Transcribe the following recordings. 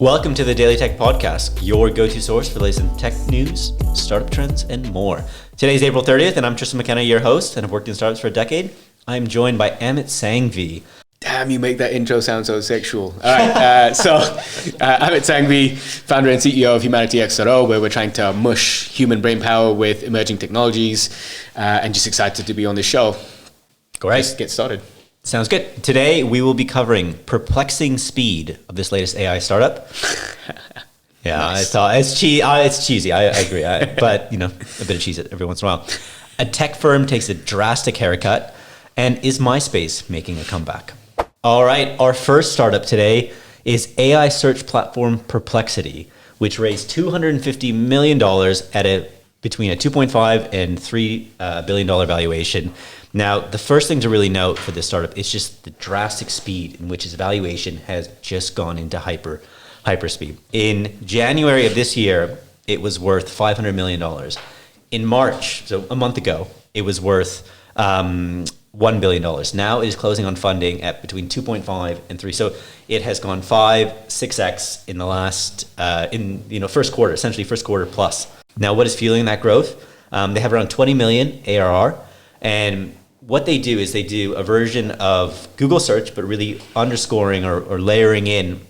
Welcome to the Daily Tech Podcast, your go-to source for the latest in tech news, startup trends, and more. Today's April 30th, and I'm Tristan McKenna, your host, and I've worked in startups for a decade. I'm joined by Amit Sanghvi. Damn, you make that intro sound so sexual. All right, Amit Sanghvi, founder and CEO of HumanityX.0, where we're trying to mush human brain power with emerging technologies, and just excited to be on this show. Great. Let's get started. Sounds good. Today, we will be covering perplexing speed of this latest AI startup. Yeah, nice. It's cheesy. I agree. But, a bit of cheese every once in a while. A tech firm takes a drastic haircut. And is MySpace making a comeback? All right, our first startup today is AI search platform Perplexity, which raised $250 million at between a $2.5 and $3 billion valuation. Now, the first thing to really note for this startup is just the drastic speed in which its valuation has just gone into hyperspeed. In January of this year, it was worth $500 million. In March, so a month ago, it was worth $1 billion. Now it is closing on funding at between 2.5 and 3. So it has gone 6x in the last, first quarter, essentially first quarter plus. Now, what is fueling that growth? They have around 20 million ARR. And what they do is they do a version of Google search, but really underscoring or layering in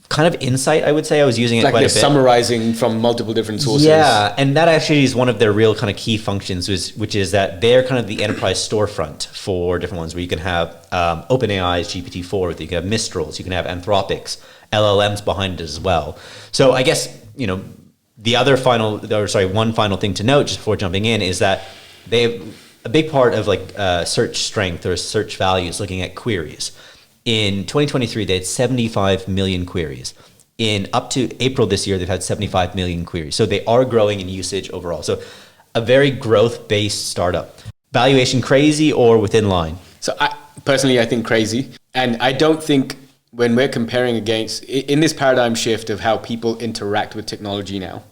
kind of insight, I would say. I was using it like quite a bit. Summarizing from multiple different sources. Yeah, and that actually is one of their real kind of key functions, which is that they're kind of the enterprise storefront for different ones, where you can have OpenAI's GPT-4, you can have Mistral's, you can have Anthropic's, LLMs behind it as well. So I guess, one final thing to note just before jumping in is that they have a big part of search strength or search value is looking at queries. In 2023, they had 75 million queries. In up to April this year, they've had 75 million queries. So they are growing in usage overall. So a very growth-based startup. Valuation crazy or within line? So I think crazy. And I don't think when we're comparing against, in this paradigm shift of how people interact with technology now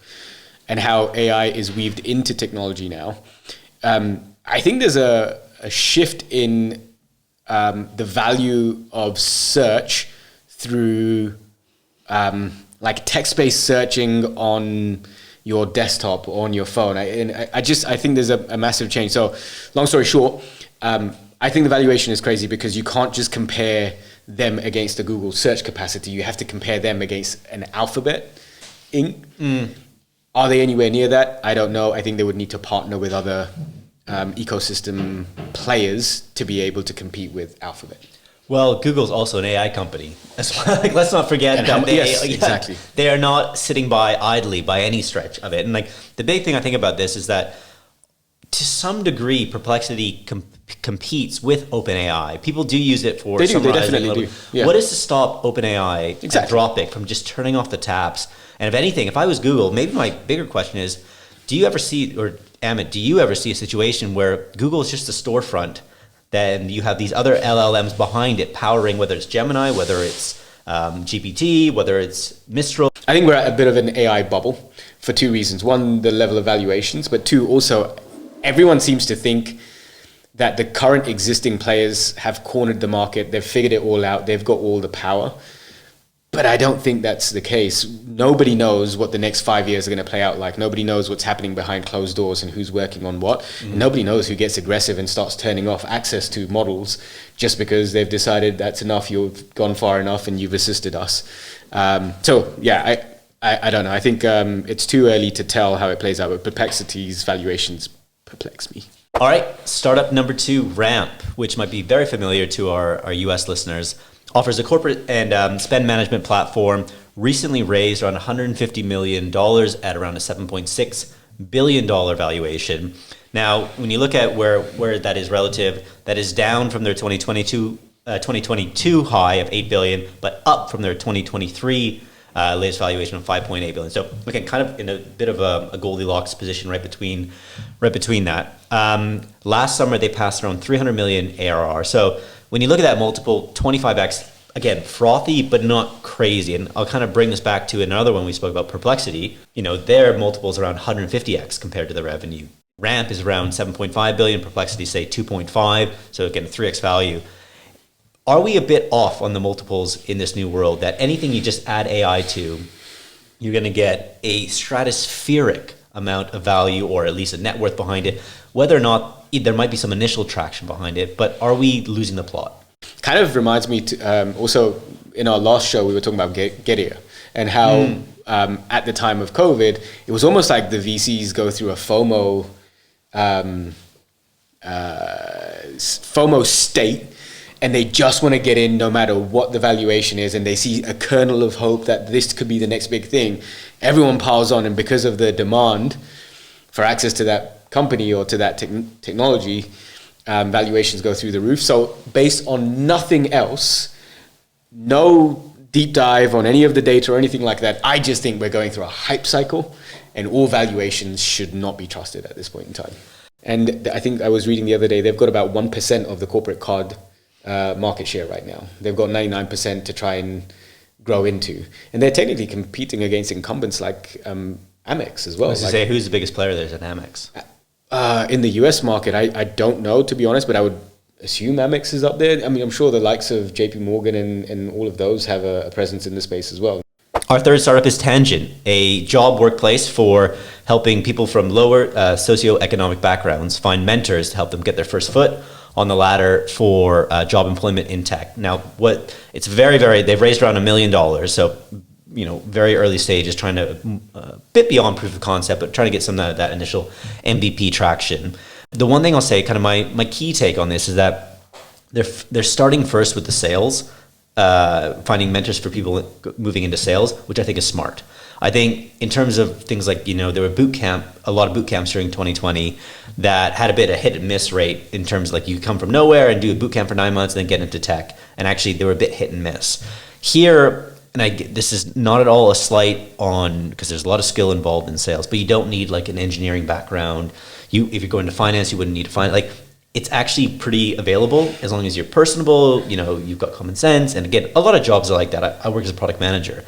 and how AI is weaved into technology now, I think there's a shift in the value of search through text-based searching on your desktop or on your phone. I think there's a massive change. So long story short, I think the valuation is crazy because you can't just compare them against the Google search capacity. You have to compare them against an Alphabet Inc. Are they anywhere near that? I don't know. I think they would need to partner with other ecosystem players to be able to compete with Alphabet. Well, Google's also an AI company as well. Let's not forget that exactly. They are not sitting by idly by any stretch of it. And the big thing I think about this is that to some degree, Perplexity competes with OpenAI. People do use it for summarizing. They definitely do. Yeah. What is to stop OpenAI and Anthropic from just turning off the taps? And if anything, if I was Google, maybe my bigger question is, do you ever see, or Amit, do you ever see a situation where Google is just a storefront, then you have these other LLMs behind it powering, whether it's Gemini, whether it's GPT, whether it's Mistral? I think we're at a bit of an AI bubble for two reasons. One, the level of valuations, but two, also everyone seems to think that the current existing players have cornered the market. They've figured it all out. They've got all the power. But I don't think that's the case. Nobody knows what the next 5 years are going to play out like. Nobody knows what's happening behind closed doors and who's working on what. Nobody knows who gets aggressive and starts turning off access to models just because they've decided that's enough, you've gone far enough and you've assisted us. I don't know. I think it's too early to tell how it plays out, but Perplexity's valuations perplex me. All right, startup number 2, Ramp, which might be very familiar to our US listeners, offers a corporate and spend management platform, recently raised around $150 million at around a $7.6 billion valuation. Now, when you look at where that is relative, that is down from their 2022 high of $8 billion, but up from their 2023 latest valuation of $5.8 billion. So again, kind of in a bit of a Goldilocks position right between that. Last summer, they passed around 300 million ARR. So when you look at that multiple, 25x, again, frothy, but not crazy. And I'll kind of bring this back to another one we spoke about, Perplexity. Their multiples around 150x compared to the revenue. Ramp is around 7.5 billion, Perplexity say 2.5. So again, 3x value. Are we a bit off on the multiples in this new world that anything you just add AI to, you're going to get a stratospheric amount of value, or at least a net worth behind it, whether or not there might be some initial traction behind it, but are we losing the plot? Kind of reminds me to, also in our last show, we were talking about Getir and how at the time of COVID, it was almost like the VCs go through a FOMO state, and they just want to get in no matter what the valuation is, and they see a kernel of hope that this could be the next big thing. Everyone piles on, and because of the demand for access to that company or to that technology, valuations go through the roof. So based on nothing else, no deep dive on any of the data or anything like that, I just think we're going through a hype cycle, and all valuations should not be trusted at this point in time. And I think I was reading the other day, they've got about 1% of the corporate card market share right now. They've got 99% to try and grow into. And they're technically competing against incumbents like Amex as well. I was going to say, who's the biggest player there at Amex? In the US market, I don't know, to be honest, but I would assume Amex is up there. I mean, I'm sure the likes of JP Morgan and all of those have a presence in the space as well. Our third startup is Tangent, a job workplace for helping people from lower socioeconomic backgrounds find mentors to help them get their first foot on the ladder for job employment in tech. Now, they've raised around $1 million, so very early stages, trying to bit beyond proof of concept, but trying to get some of that initial MVP traction. The one thing I'll say, kind of my key take on this, is that they're starting first with the sales, finding mentors for people moving into sales, which I think is smart. I think in terms of things like, there were a lot of boot camps during 2020 that had a bit of hit and miss rate in terms of like you come from nowhere and do a boot camp for 9 months and then get into tech. And actually they were a bit hit and miss. Here, this is not at all a slight on, because there's a lot of skill involved in sales, but you don't need like an engineering background. If you're going to finance, you wouldn't need to it's actually pretty available as long as you're personable, you've got common sense. And again, a lot of jobs are like that. I work as a product manager.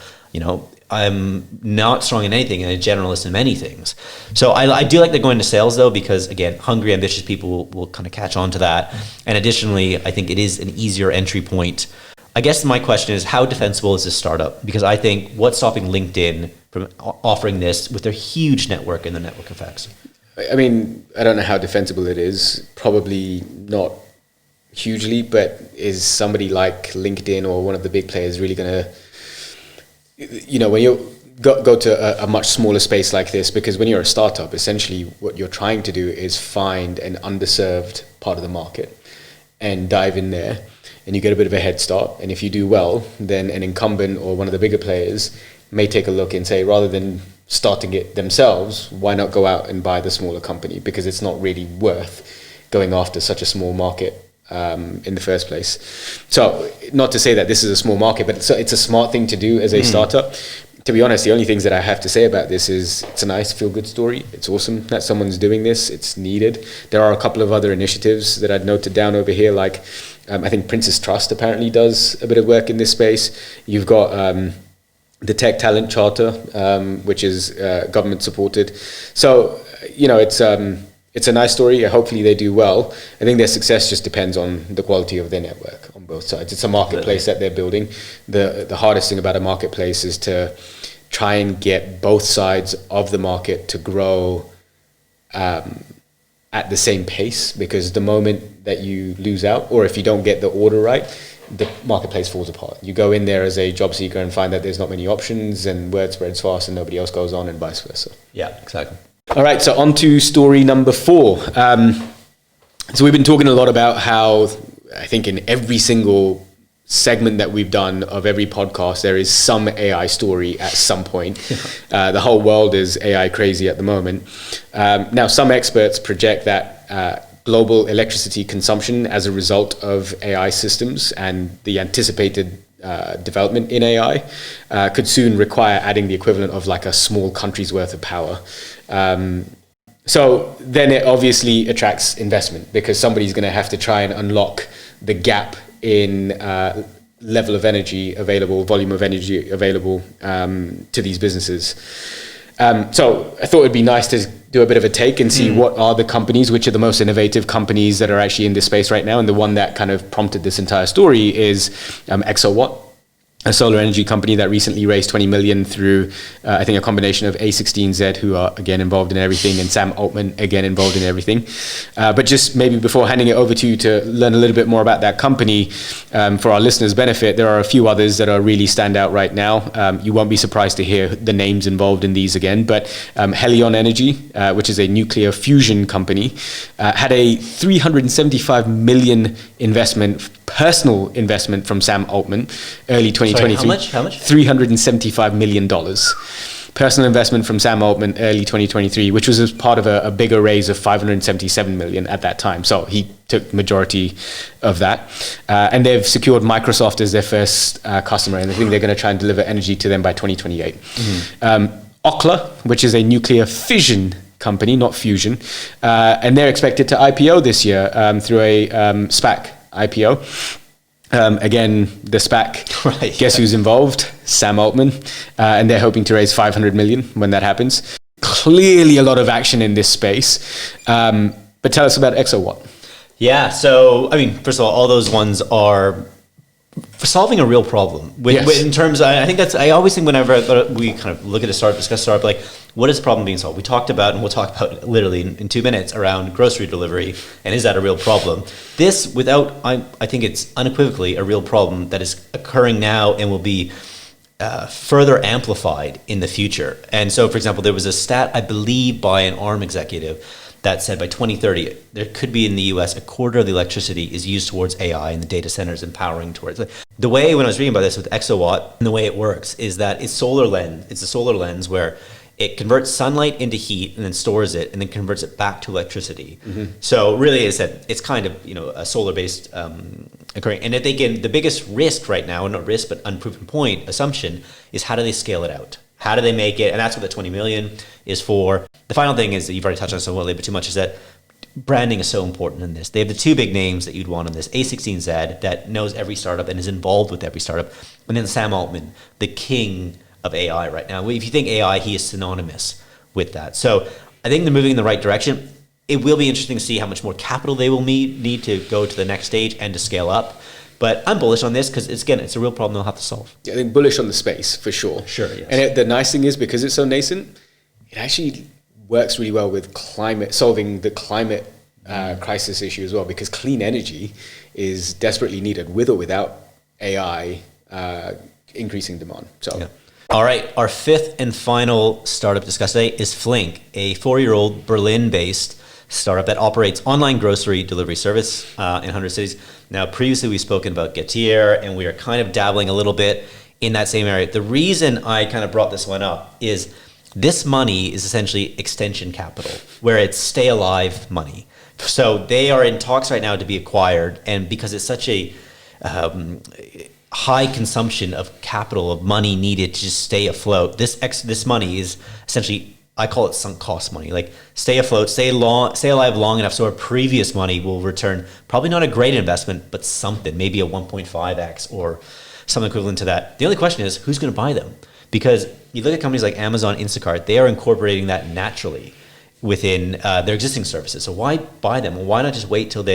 I'm not strong in anything and a generalist in many things. So I do like they're going to sales though, because again, hungry, ambitious people will kind of catch on to that. And additionally, I think it is an easier entry point. I guess my question is, how defensible is this startup? Because I think what's stopping LinkedIn from offering this with their huge network and the network effects? I mean, I don't know how defensible it is. Probably not hugely, but is somebody like LinkedIn or one of the big players really going to, when you go to a much smaller space like this, because when you're a startup, essentially what you're trying to do is find an underserved part of the market and dive in there, and you get a bit of a head start. And if you do well, then an incumbent or one of the bigger players may take a look and say, rather than starting it themselves, why not go out and buy the smaller company? Because it's not really worth going after such a small market in the first place. So not to say that this is a small market, but it's a smart thing to do as a startup. To be honest, the only things that I have to say about this is it's a nice feel-good story. It's awesome that someone's doing this. It's needed. There are a couple of other initiatives that I'd noted down over here, like I think Princess Trust apparently does a bit of work in this space. You've got the Tech Talent Charter, which is government supported. So, it's a nice story. Hopefully they do well. I think their success just depends on the quality of their network on both sides. It's a marketplace that they're building. The hardest thing about a marketplace is to try and get both sides of the market to grow at the same pace, because the moment that you lose out, or if you don't get the order right, the marketplace falls apart. You go in there as a job seeker and find that there's not many options, and word spreads fast and nobody else goes on, and vice versa. Yeah, exactly. All right, so on to story number 4. So we've been talking a lot about how I think in every single segment that we've done of every podcast, there is some AI story at some point. The whole world is AI crazy at the moment. Now, some experts project that global electricity consumption as a result of AI systems and the anticipated development in AI could soon require adding the equivalent of like a small country's worth of power. So then it obviously attracts investment, because somebody's going to have to try and unlock the gap in level of energy available, volume of energy available to these businesses. So I thought it'd be nice to do a bit of a take and see what are the companies, which are the most innovative companies that are actually in this space right now. And the one that kind of prompted this entire story is Exowatt, a solar energy company that recently raised 20 million through, I think, a combination of A16Z, who are again involved in everything, and Sam Altman, again involved in everything. But just maybe before handing it over to you to learn a little bit more about that company, for our listeners' benefit, there are a few others that are really stand out right now. You won't be surprised to hear the names involved in these again, but Helion Energy, which is a nuclear fusion company, had a 375 million personal investment from Sam Altman, early 2023. Sorry, how much? $375 million. Personal investment from Sam Altman, early 2023, which was as part of a bigger raise of 577 million at that time. So he took majority of that. And they've secured Microsoft as their first customer, and I think they're going to try and deliver energy to them by 2028. Okla, which is a nuclear fission company, not fusion, and they're expected to IPO this year through a SPAC IPO. Again, the SPAC, Right. Guess who's involved? Sam Altman. And they're hoping to raise 500 million when that happens. Clearly a lot of action in this space. But tell us about Exowatt. Yeah. So, I mean, first of all those ones are solving a real problem. In terms, I think I always think whenever we kind of look at a startup, discuss startup, like, what is the problem being solved? We talked about, and we'll talk about literally in 2 minutes, around grocery delivery, and is that a real problem? This, I think it's unequivocally a real problem that is occurring now and will be further amplified in the future. And so, for example, there was a stat, I believe, by an ARM executive that said by 2030, there could be in the US a quarter of the electricity is used towards AI and the data centers empowering towards it. The way, when I was reading about this with Exowatt, and the way it works is that it's a solar lens where it converts sunlight into heat and then stores it and then converts it back to electricity. So really, as I said, it's kind of, a solar-based occurring. And the biggest risk right now, not risk, but unproven assumption, is how do they scale it out? How do they make it? And that's what the 20 million is for. The final thing is that you've already touched on somewhat a little bit too much, is that branding is so important in this. They have the two big names that you'd want in this: A16Z, that knows every startup and is involved with every startup, and then Sam Altman, the king of AI right now. If you think AI, he is synonymous with that. So I think they're moving in the right direction. It will be interesting to see how much more capital they will need to go to the next stage and to scale up. But I'm bullish on this because it's a real problem they'll have to solve. Yeah, I think bullish on the space for sure. Sure, yes. And the nice thing is, because it's so nascent, it actually works really well with solving the climate crisis issue as well, because clean energy is desperately needed with or without AI increasing demand. So. Yeah. All right, our fifth and final startup discussed today is Flink, a 4-year-old Berlin-based startup that operates online grocery delivery service in 100 cities. Now, previously we've spoken about Getir, and we are kind of dabbling a little bit in that same area. The reason I kind of brought this one up is this money is essentially extension capital, where it's stay alive money. So they are in talks right now to be acquired, and because it's such a high consumption of capital, of money needed to just stay afloat, this money is essentially, I call it sunk cost money. Like, stay afloat, stay alive long enough so our previous money will return, probably not a great investment, but something, maybe a 1.5x or something equivalent to that. The only question is, who's going to buy them? Because you look at companies like Amazon, Instacart, they are incorporating that naturally within their existing services. So why buy them? Well, why not just wait till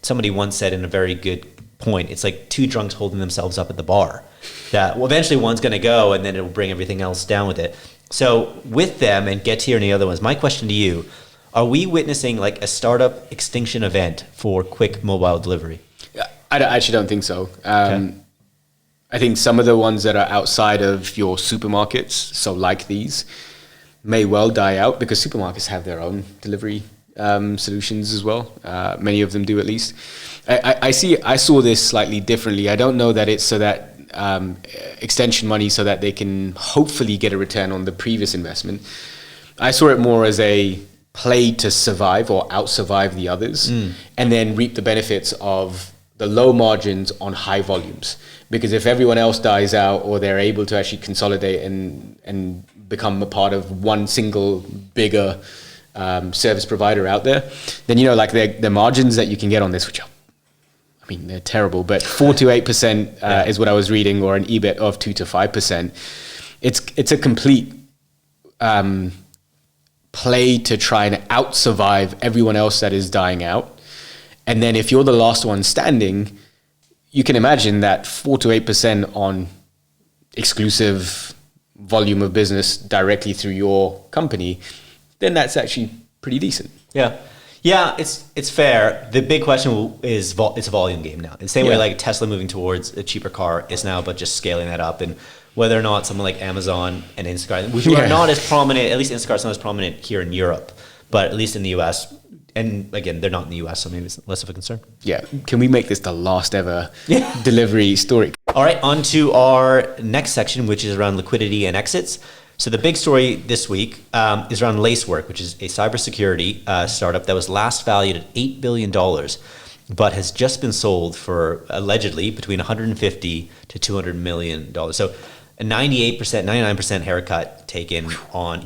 somebody once said in a very good point, it's like two drunks holding themselves up at the bar. That, well, eventually one's going to go and then it'll bring everything else down with it. So with them and Getir and the other ones, my question to you, are we witnessing like a startup extinction event for quick mobile delivery? I actually don't think so. Okay. I think some of the ones that are outside of your supermarkets, so like these, may well die out because supermarkets have their own delivery solutions as well. Many of them do, at least. I saw this slightly differently. I don't know that it's so that extension money so that they can hopefully get a return on the previous investment. I saw it more as a play to survive or out-survive the others and then reap the benefits of the low margins on high volumes. Because if everyone else dies out or they're able to actually consolidate and become a part of one single bigger service provider out there, then, like the margins that you can get on this, which are, I mean, they're terrible, but 4 to 8% is what I was reading, or an EBIT of 2 to 5%. It's a complete play to try and out-survive everyone else that is dying out. And then if you're the last one standing, you can imagine that 4 to 8% on exclusive volume of business directly through your company, then that's actually pretty decent. Yeah, it's fair. The big question is it's a volume game now. In the same way like Tesla moving towards a cheaper car is now, but just scaling that up. And whether or not someone like Amazon and Instacart, which are not as prominent, at least Instacart's not as prominent here in Europe, but at least in the US. And again, they're not in the US, so maybe it's less of a concern. Yeah. Can we make this the last ever delivery story? All right, on to our next section, which is around liquidity and exits. So the big story this week is around Lacework, which is a cybersecurity startup that was last valued at $8 billion, but has just been sold for allegedly between $150 to $200 million. So a 98%, 99% haircut taken on.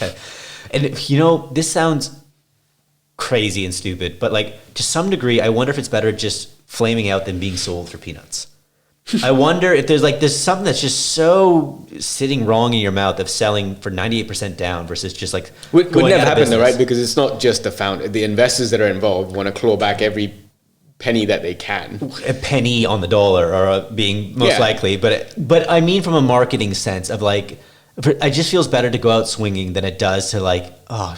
Yeah. And you know, this sounds crazy and stupid, but like to some degree, I wonder if it's better just flaming out than being sold for peanuts. I wonder if there's something that's just so sitting wrong in your mouth of selling for 98% down versus just like would never happen though, right? Because it's not just the founder, the investors that are involved want to claw back every penny that they can. A penny on the dollar or being most likely, but I mean from a marketing sense of like, it just feels better to go out swinging than it does to like,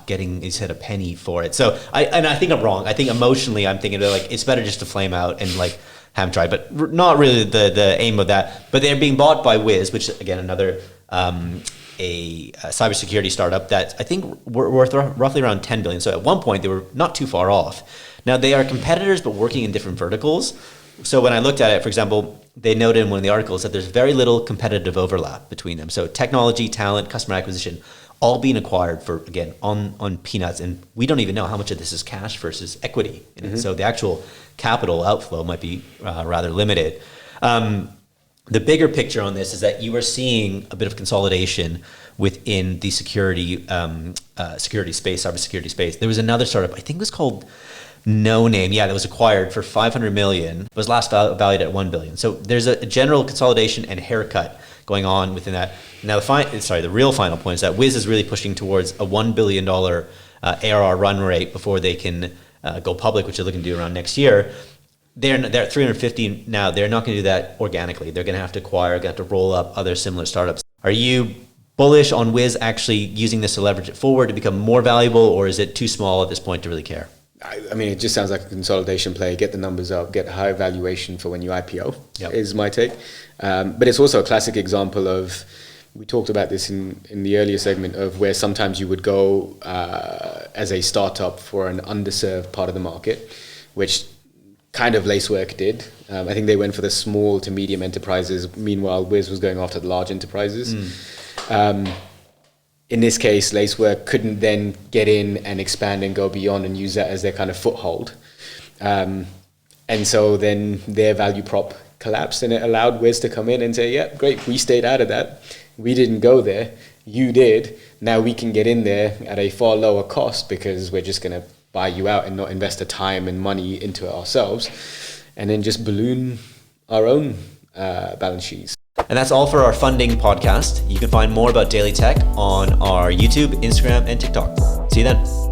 getting, you said, a penny for it. So I think I'm wrong. I think emotionally I'm thinking about like, it's better just to flame out and like have tried, but not really the aim of that. But they're being bought by Wiz, which again, another a cybersecurity startup that I think were worth roughly around 10 billion. So at one point they were not too far off. Now they are competitors, but working in different verticals. So when I looked at it, for example, they noted in one of the articles that there's very little competitive overlap between them. So technology, talent, customer acquisition, all being acquired for, again, on peanuts. And we don't even know how much of this is cash versus equity. Mm-hmm. So the actual capital outflow might be rather limited. The bigger picture on this is that you are seeing a bit of consolidation within the security space, cybersecurity space. There was another startup, I think it was called No Name, that was acquired for 500 million, was last valued at 1 billion. So there's a general consolidation and haircut going on within that. Now the real final point is that Wiz is really pushing towards a $1 billion ARR run rate before they can go public, which they're looking to do around next year. They're at 350 now. They're not going to do that organically. They're going to have to acquire, going to have to roll up other similar startups. Are you bullish on Wiz actually using this to leverage it forward to become more valuable, or is it too small at this point to really care? I mean, it just sounds like a consolidation play. Get the numbers up, get a high valuation for when you IPO, is my take. But it's also a classic example of, we talked about this in the earlier segment, of where sometimes you would go as a startup for an underserved part of the market, which kind of Lacework did. I think they went for the small to medium enterprises. Meanwhile, Wiz was going after the large enterprises. In this case, Lacework couldn't then get in and expand and go beyond and use that as their kind of foothold. And so then their value prop collapsed, and it allowed Wiz to come in and say, yeah, great, we stayed out of that. We didn't go there. You did. Now we can get in there at a far lower cost because we're just going to buy you out and not invest the time and money into it ourselves, and then just balloon our own balance sheets. And that's all for our funding podcast. You can find more about Daily Tech on our YouTube, Instagram, and TikTok. See you then.